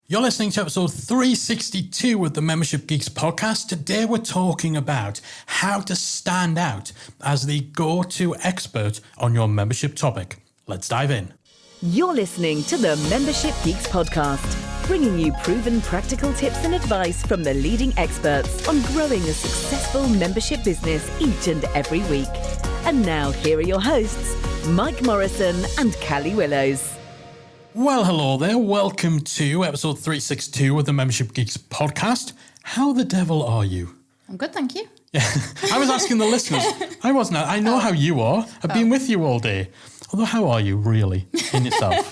You're listening to episode 362 of the Membership Geeks podcast. Today we're talking about how to stand out as the go-to expert on your membership topic. Let's dive in. You're listening to the Membership Geeks podcast, bringing you proven practical tips and advice from the leading experts on growing a successful membership business each and every week. And now here are your hosts, Mike Morrison and Callie Willows. Well, hello there. Welcome to episode 362 of the Membership Geeks podcast. How the devil are you? I'm good, thank you. Yeah, I was asking the listeners. I know how you are. I've been with you all day. Although, how are you really in yourself?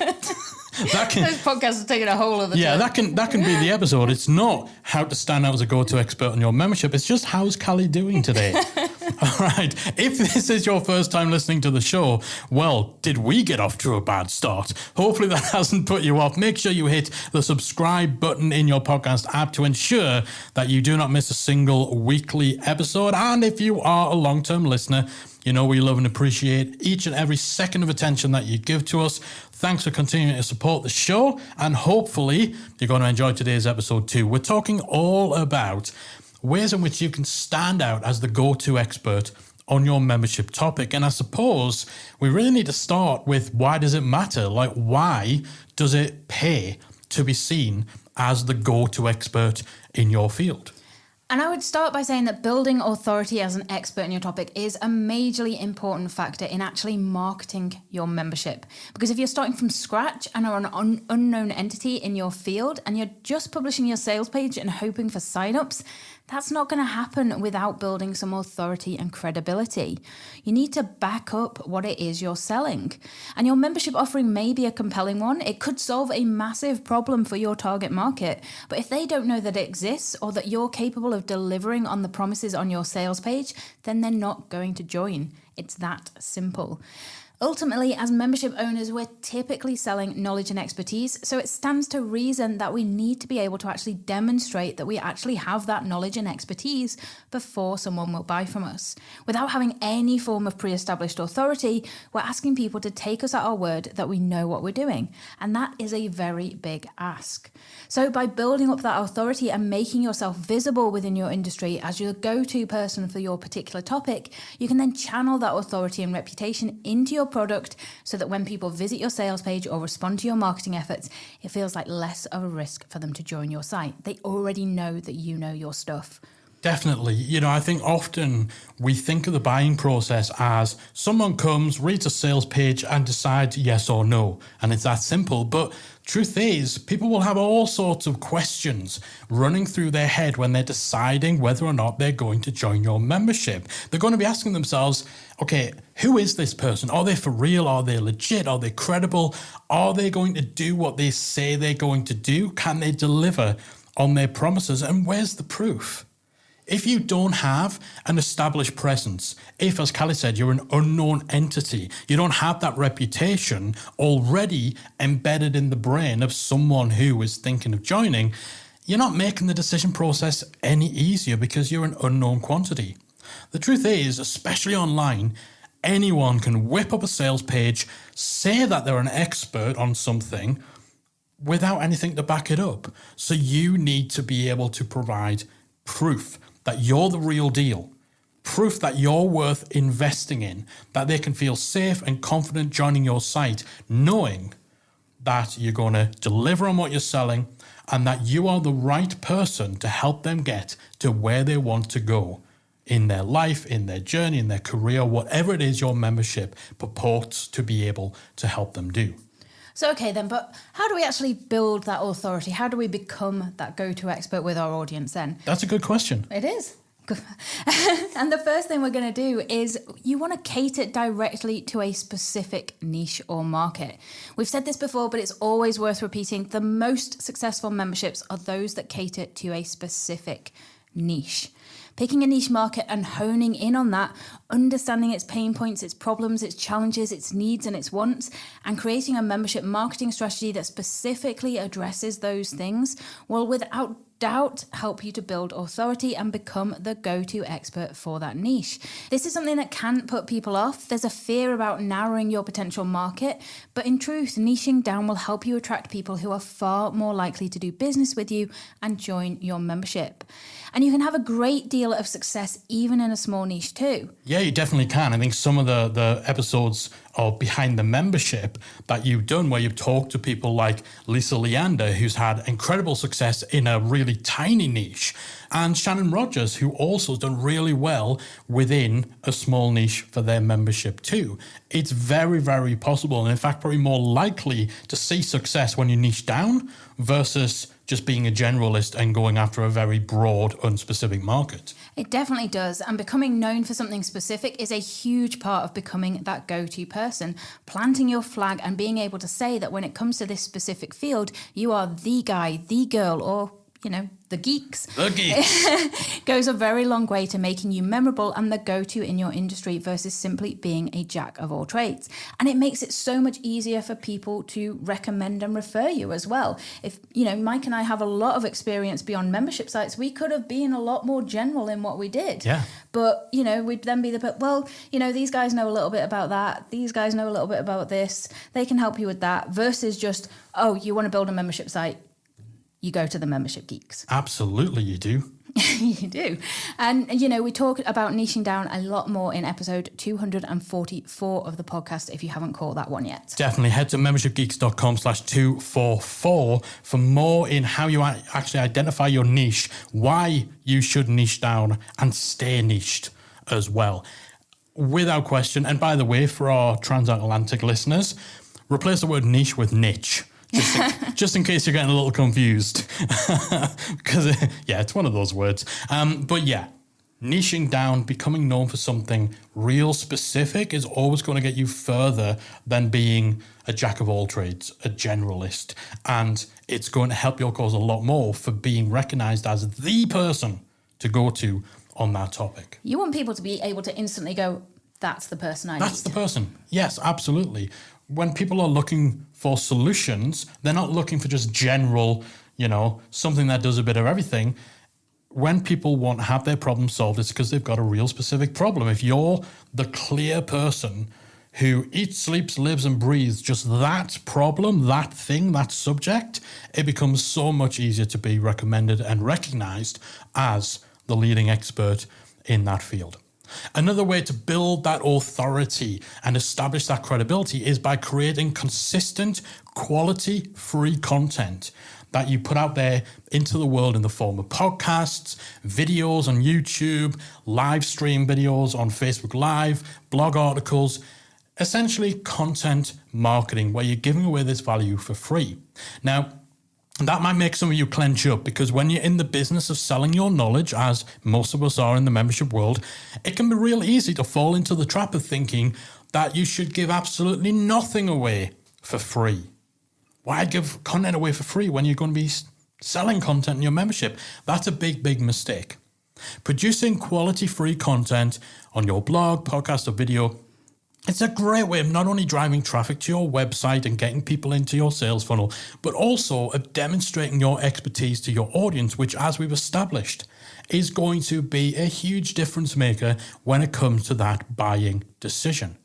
This podcast is taking a whole other Yeah, turn. that can be the episode. It's not how to stand out as a go-to expert on your membership. It's just how's Callie doing today? All right. If this is your first time listening to the show, well, did we get off to a bad start? Hopefully that hasn't put you off. Make sure you hit the subscribe button in your podcast app to ensure that you do not miss a single weekly episode. And if you are a long-term listener, you know we love and appreciate each and every second of attention that you give to us. Thanks for continuing to support the show, and hopefully you're going to enjoy today's episode too. We're talking all about ways in which you can stand out as the go-to expert on your membership topic. And I suppose we really need to start with, why does it matter? Like, why does it pay to be seen as the go-to expert in your field? And I would start by saying that building authority as an expert in your topic is a majorly important factor in actually marketing your membership. Because if you're starting from scratch and are an unknown entity in your field and you're just publishing your sales page and hoping for signups, that's not going to happen without building some authority and credibility. You need to back up what it is you're selling. And your membership offering may be a compelling one. It could solve a massive problem for your target market. But if they don't know that it exists or that you're capable of delivering on the promises on your sales page, then they're not going to join. It's that simple. Ultimately, as membership owners, we're typically selling knowledge and expertise, so it stands to reason that we need to be able to actually demonstrate that we actually have that knowledge and expertise before someone will buy from us. Without having any form of pre-established authority, we're asking people to take us at our word that we know what we're doing, and that is a very big ask. So by building up that authority and making yourself visible within your industry as your go-to person for your particular topic, you can then channel that authority and reputation into your product so that when people visit your sales page or respond to your marketing efforts, it feels like less of a risk for them to join your site. They already know that you know your stuff. Definitely. You know, I think often we think of the buying process as someone comes, reads a sales page and decides yes or no. And it's that simple. But truth is, people will have all sorts of questions running through their head when they're deciding whether or not they're going to join your membership. They're going to be asking themselves, okay, who is this person? Are they for real? Are they legit? Are they credible? Are they going to do what they say they're going to do? Can they deliver on their promises? And where's the proof? If you don't have an established presence, if, as Callie said, you're an unknown entity, you don't have that reputation already embedded in the brain of someone who is thinking of joining, you're not making the decision process any easier because you're an unknown quantity. The truth is, especially online, anyone can whip up a sales page, say that they're an expert on something without anything to back it up. So you need to be able to provide proof that you're the real deal, proof that you're worth investing in, that they can feel safe and confident joining your site, knowing that you're going to deliver on what you're selling and that you are the right person to help them get to where they want to go in their life, in their journey, in their career, whatever it is your membership purports to be able to help them do. So, okay then, but how do we actually build that authority? How do we become that go-to expert with our audience then? That's a good question. It is. And the first thing we're going to do is you want to cater directly to a specific niche or market. We've said this before, but it's always worth repeating. The most successful memberships are those that cater to a specific niche. Picking a niche market and honing in on that, understanding its pain points, its problems, its challenges, its needs and its wants, and creating a membership marketing strategy that specifically addresses those things, well, without doubt help you to build authority and become the go-to expert for that niche. This is something that can put people off. There's a fear about narrowing your potential market, but in truth, niching down will help you attract people who are far more likely to do business with you and join your membership. And you can have a great deal of success even in a small niche too. Yeah, you definitely can. I think some of the episodes of Behind the Membership that you've done where you've talked to people like Lisa Leander, who's had incredible success in a really tiny niche, and Shannon Rogers, who also has done really well within a small niche for their membership too. It's very, very possible, and in fact, probably more likely to see success when you niche down versus just being a generalist and going after a very broad, unspecific market. It definitely does. And becoming known for something specific is a huge part of becoming that go-to person. Planting your flag and being able to say that when it comes to this specific field, you are the guy, the girl, or, the geeks. The geeks. Goes a very long way to making you memorable and the go-to in your industry versus simply being a jack of all trades. And it makes it so much easier for people to recommend and refer you as well. If, Mike and I have a lot of experience beyond membership sites, we could have been a lot more general in what we did. Yeah. But, we'd then be these guys know a little bit about that. These guys know a little bit about this. They can help you with that versus just, you want to build a membership site. You go to the Membership Geeks. Absolutely, you do. You do. And, we talk about niching down a lot more in episode 244 of the podcast if you haven't caught that one yet. Definitely head to membershipgeeks.com/244 for more in how you actually identify your niche, why you should niche down and stay niched as well. Without question. And by the way, for our transatlantic listeners, replace the word niche with niche. Just in case you're getting a little confused. Because, it's one of those words. But yeah, niching down, becoming known for something real specific is always going to get you further than being a jack of all trades, a generalist. And it's going to help your cause a lot more for being recognized as the person to go to on that topic. You want people to be able to instantly go, that's the person I need. That's the person. Yes, absolutely. When people are looking for solutions, they're not looking for just general, something that does a bit of everything. When people want to have their problem solved, it's because they've got a real specific problem. If you're the clear person who eats, sleeps, lives and breathes just that problem, that thing, that subject, it becomes so much easier to be recommended and recognized as the leading expert in that field. Another way to build that authority and establish that credibility is by creating consistent, quality, free content that you put out there into the world in the form of podcasts, videos on YouTube, live stream videos on Facebook Live, blog articles, essentially content marketing where you're giving away this value for free. Now, that might make some of you clench up because when you're in the business of selling your knowledge, as most of us are in the membership world, it can be real easy to fall into the trap of thinking that you should give absolutely nothing away for free. Why give content away for free when you're going to be selling content in your membership? That's a big, big mistake. Producing quality free content on your blog, podcast, or video, it's a great way of not only driving traffic to your website and getting people into your sales funnel, but also of demonstrating your expertise to your audience, which, as we've established, is going to be a huge difference maker when it comes to that buying decision.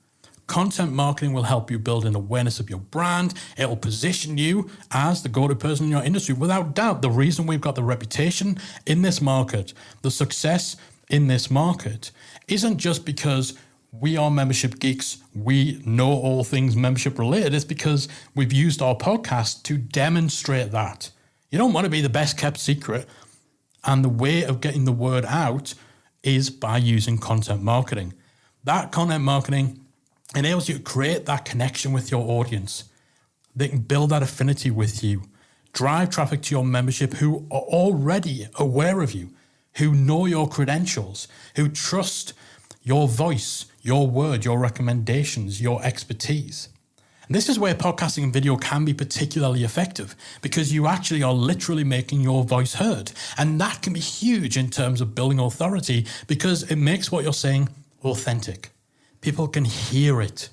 Content marketing will help you build an awareness of your brand. It'll position you as the go-to person in your industry. Without doubt, the reason we've got the reputation in this market, the success in this market, isn't just because we are membership geeks, we know all things membership related. It's because we've used our podcast to demonstrate that. You don't want to be the best kept secret. And the way of getting the word out is by using content marketing. That content marketing enables you to create that connection with your audience. They can build that affinity with you, drive traffic to your membership who are already aware of you, who know your credentials, who trust your voice, your word, your recommendations, your expertise. And this is where podcasting and video can be particularly effective because you actually are literally making your voice heard. And that can be huge in terms of building authority because it makes what you're saying authentic. People can hear it.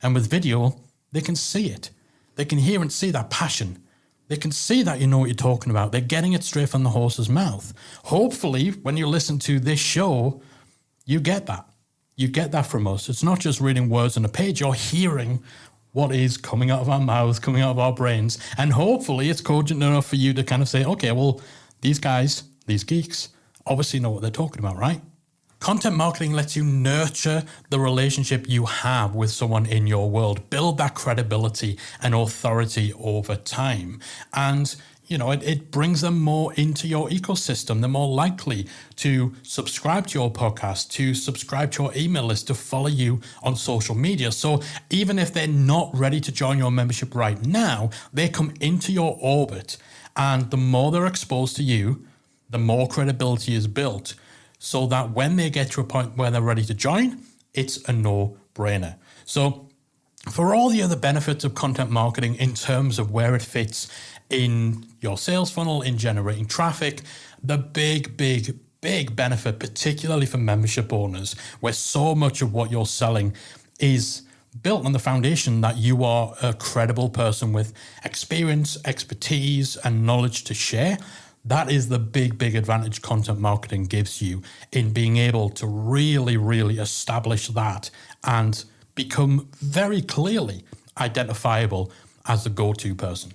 And with video, they can see it. They can hear and see that passion, They can see that you know what you're talking about. They're getting it straight from the horse's mouth. Hopefully, when you listen to this show, you get that. You get that from us. It's not just reading words on a page. You're hearing what is coming out of our mouths, coming out of our brains. And hopefully it's cogent enough for you to kind of say, okay, well, these guys, these geeks, obviously know what they're talking about, right? Content marketing lets you nurture the relationship you have with someone in your world, build that credibility and authority over time. And, you know, it brings them more into your ecosystem. They're more likely to subscribe to your podcast, to subscribe to your email list, to follow you on social media. So even if they're not ready to join your membership right now, they come into your orbit. And the more they're exposed to you, the more credibility is built, so that when they get to a point where they're ready to join, it's a no-brainer. So for all the other benefits of content marketing in terms of where it fits in your sales funnel, in generating traffic, the big benefit, particularly for membership owners, where so much of what you're selling is built on the foundation that you are a credible person with experience, expertise, and knowledge to share. That is the big advantage content marketing gives you in being able to really establish that and become very clearly identifiable as the go-to person.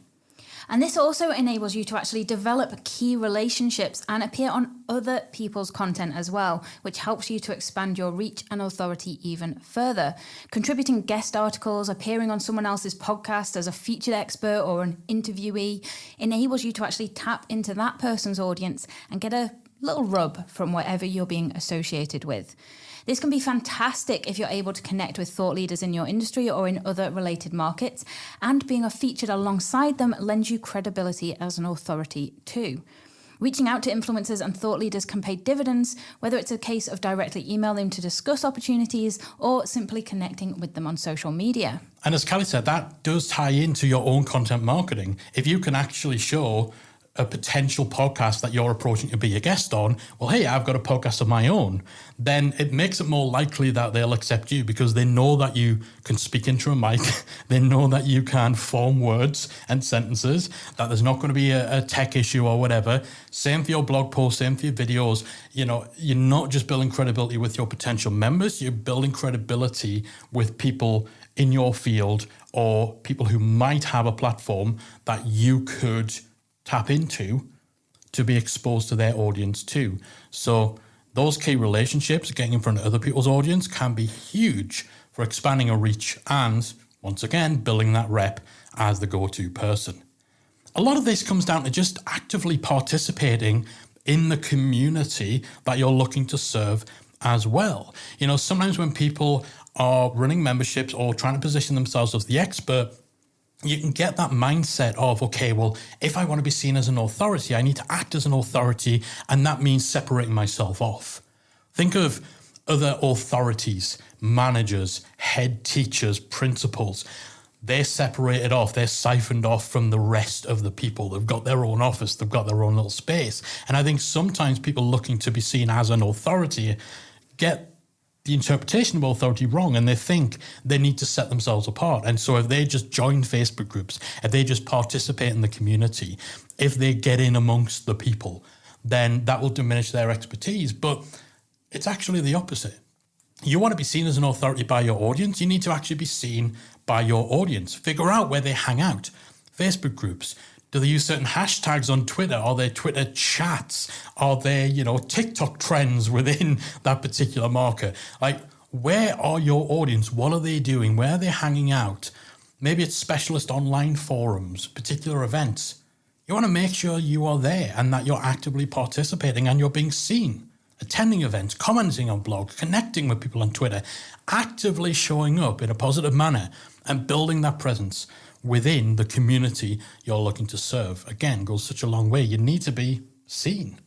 And this also enables you to actually develop key relationships and appear on other people's content as well, which helps you to expand your reach and authority even further. Contributing guest articles, appearing on someone else's podcast as a featured expert or an interviewee enables you to actually tap into that person's audience and get a little rub from whatever you're being associated with. This can be fantastic if you're able to connect with thought leaders in your industry or in other related markets, and being featured alongside them lends you credibility as an authority too. Reaching out to influencers and thought leaders can pay dividends, whether it's a case of directly emailing them to discuss opportunities or simply connecting with them on social media. And as Callie said, that does tie into your own content marketing. If you can actually show a potential podcast that you're approaching to be a guest on, well, hey, I've got a podcast of my own, then it makes it more likely that they'll accept you because they know that you can speak into a mic, they know that you can form words and sentences, that there's not going to be a tech issue or whatever. Same for your blog posts, same for your videos. You know, you're not just building credibility with your potential members, you're building credibility with people in your field or people who might have a platform that you could tap into to be exposed to their audience too. So those key relationships, getting in front of other people's audience, can be huge for expanding a reach and, once again, building that rep as the go-to person. A lot of this comes down to just actively participating in the community that you're looking to serve as well. You know, sometimes when people are running memberships or trying to position themselves as the expert, you can get that mindset of, okay, well, if I want to be seen as an authority, I need to act as an authority, and that means separating myself off. Think of other authorities, managers, head teachers, principals. They're separated off, they're siphoned off from the rest of the people. They've got their own office, they've got their own little space. And I think sometimes people looking to be seen as an authority get the interpretation of authority wrong, and they think they need to set themselves apart. And so if they just join Facebook groups, if they just participate in the community, if they get in amongst the people, then that will diminish their expertise. But it's actually the opposite. You want to be seen as an authority by your audience, you need to actually be seen by your audience. Figure out where they hang out. Facebook groups. Do they use certain hashtags on Twitter? Are there Twitter chats? Are there, TikTok trends within that particular market? Like, where are your audience? What are they doing? Where are they hanging out? Maybe it's specialist online forums, particular events. You want to make sure you are there and that you're actively participating and you're being seen. Attending events, commenting on blogs, connecting with people on Twitter, actively showing up in a positive manner and building that presence within the community you're looking to serve. Again, goes such a long way. You need to be seen.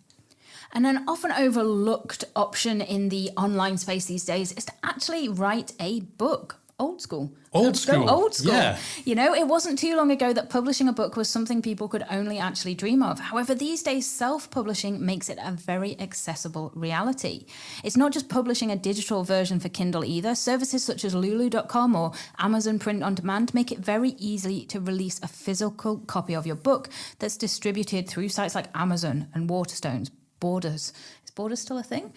And an often overlooked option in the online space these days is to actually write a book. old school. Old school. Go old school. Yeah. You know, it wasn't too long ago that publishing a book was something people could only actually dream of. However, these days, self-publishing makes it a very accessible reality. It's not just publishing a digital version for Kindle either. Services such as Lulu.com or Amazon Print on Demand make it very easy to release a physical copy of your book that's distributed through sites like Amazon and Waterstones, Borders. Borders still a thing?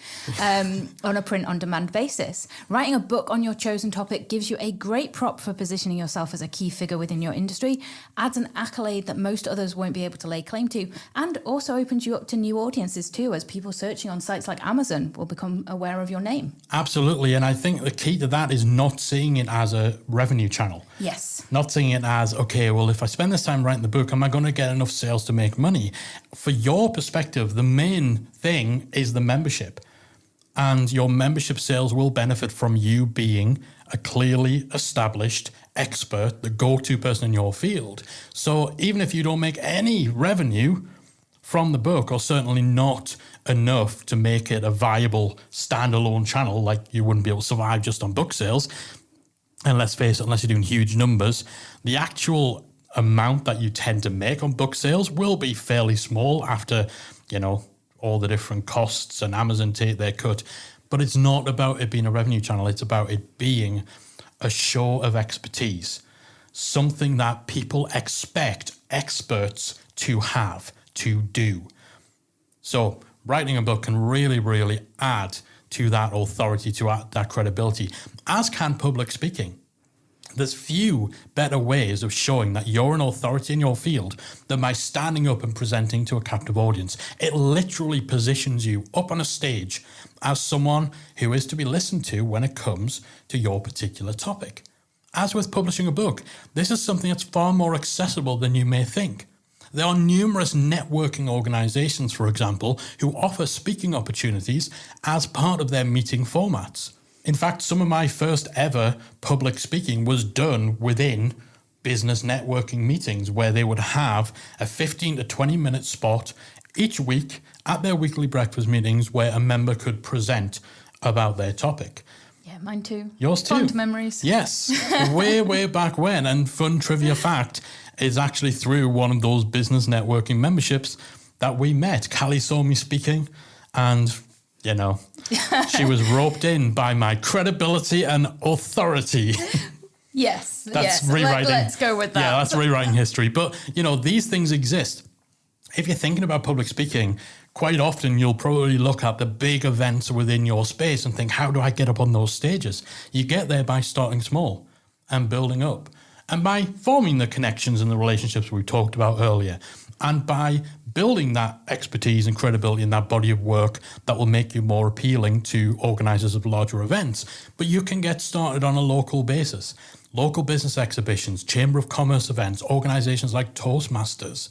On a print-on-demand basis. Writing a book on your chosen topic gives you a great prop for positioning yourself as a key figure within your industry, adds an accolade that most others won't be able to lay claim to, and also opens you up to new audiences too, as people searching on sites like Amazon will become aware of your name. Absolutely, and I think the key to that is not seeing it as a revenue channel. Yes. Not seeing it as, okay, well, if I spend this time writing the book, am I going to get enough sales to make money? For your perspective, the main thing is the membership. And your membership sales will benefit from you being a clearly established expert, the go-to person in your field. So even if you don't make any revenue from the book, or certainly not enough to make it a viable standalone channel, like you wouldn't be able to survive just on book sales, and let's face it, unless you're doing huge numbers, the actual amount that you tend to make on book sales will be fairly small after, you know, all the different costs and Amazon take their cut. But it's not about it being a revenue channel. It's about it being a show of expertise, something that people expect experts to have, to do. So writing a book can really, really add to that authority, to add that credibility, as can public speaking. There's few better ways of showing that you're an authority in your field than by standing up and presenting to a captive audience. It literally positions you up on a stage as someone who is to be listened to when it comes to your particular topic. As with publishing a book, this is something that's far more accessible than you may think. There are numerous networking organizations, for example, who offer speaking opportunities as part of their meeting formats. In fact, some of my first ever public speaking was done within business networking meetings, where they would have a 15 to 20 minute spot each week at their weekly breakfast meetings where a member could present about their topic. Yeah, mine too. Yours too. Fond memories. Yes, way back when. And fun trivia fact is actually through one of those business networking memberships that we met. Callie saw me speaking and, you know, she was roped in by my credibility and authority. Yes. That's yes. rewriting. Let's go with that. Yeah, that's rewriting history. But, you know, these things exist. If you're thinking about public speaking, quite often you'll probably look at the big events within your space and think, how do I get up on those stages? You get there by starting small and building up, and by forming the connections and the relationships we talked about earlier, and by building that expertise and credibility in that body of work that will make you more appealing to organizers of larger events. But you can get started on a local basis. Local business exhibitions, Chamber of Commerce events, organizations like Toastmasters.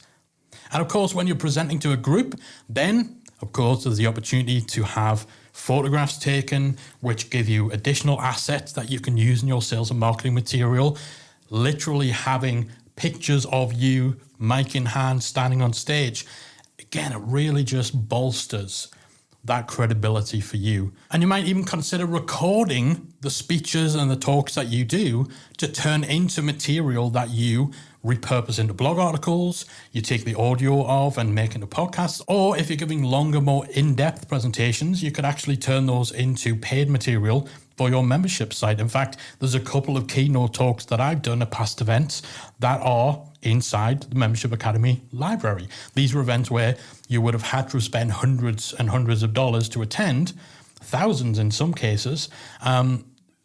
And of course, when you're presenting to a group, then, of course, there's the opportunity to have photographs taken, which give you additional assets that you can use in your sales and marketing material. Literally having pictures of you, mic in hand, standing on stage. Again, it really just bolsters that credibility for you. And you might even consider recording the speeches and the talks that you do to turn into material that you repurpose into blog articles, you take the audio of and make into podcasts, or if you're giving longer, more in-depth presentations, you could actually turn those into paid material for your membership site. In fact, there's a couple of keynote talks that I've done at past events that are inside the Membership Academy library. These were events where you would have had to spend hundreds and hundreds of dollars to attend, thousands in some cases.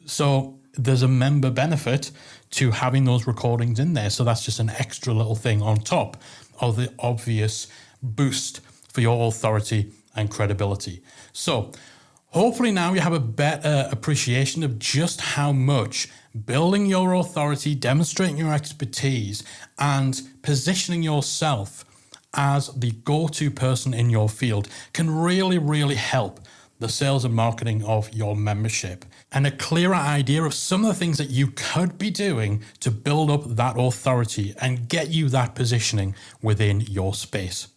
So there's a member benefit to having those recordings in there. So that's just an extra little thing on top of the obvious boost for your authority and credibility. So hopefully now you have a better appreciation of just how much building your authority, demonstrating your expertise, and positioning yourself as the go-to person in your field can really, really help the sales and marketing of your membership. And a clearer idea of some of the things that you could be doing to build up that authority and get you that positioning within your space.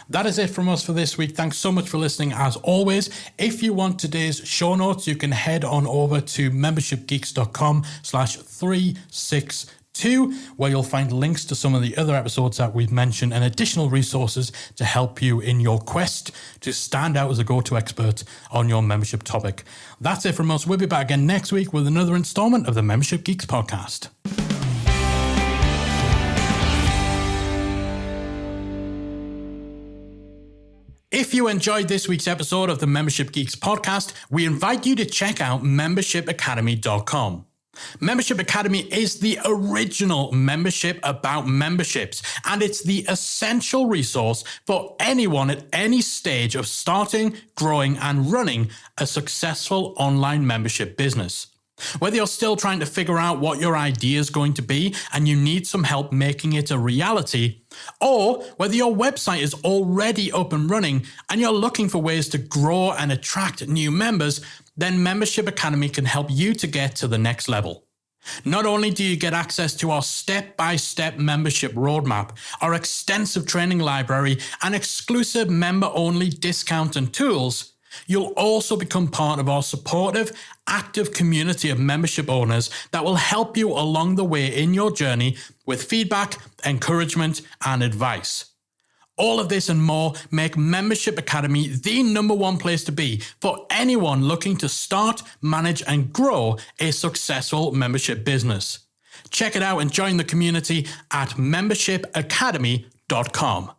That is it from us for this week. Thanks so much for listening as always. If you want today's show notes, you can head on over to membershipgeeks.com/362, where you'll find links to some of the other episodes that we've mentioned and additional resources to help you in your quest to stand out as a go-to expert on your membership topic. That's it from us. We'll be back again next week with another installment of the Membership Geeks podcast. If you enjoyed this week's episode of the Membership Geeks podcast, we invite you to check out membershipacademy.com. Membership Academy is the original membership about memberships, and it's the essential resource for anyone at any stage of starting, growing, and running a successful online membership business. Whether you're still trying to figure out what your idea is going to be and you need some help making it a reality, or whether your website is already up and running and you're looking for ways to grow and attract new members, then Membership Academy can help you to get to the next level. Not only do you get access to our step-by-step membership roadmap, our extensive training library, and exclusive member-only discount and tools, you'll also become part of our supportive, active community of membership owners that will help you along the way in your journey with feedback, encouragement, and advice. All of this and more make Membership Academy the #1 place to be for anyone looking to start, manage, and grow a successful membership business. Check it out and join the community at membershipacademy.com.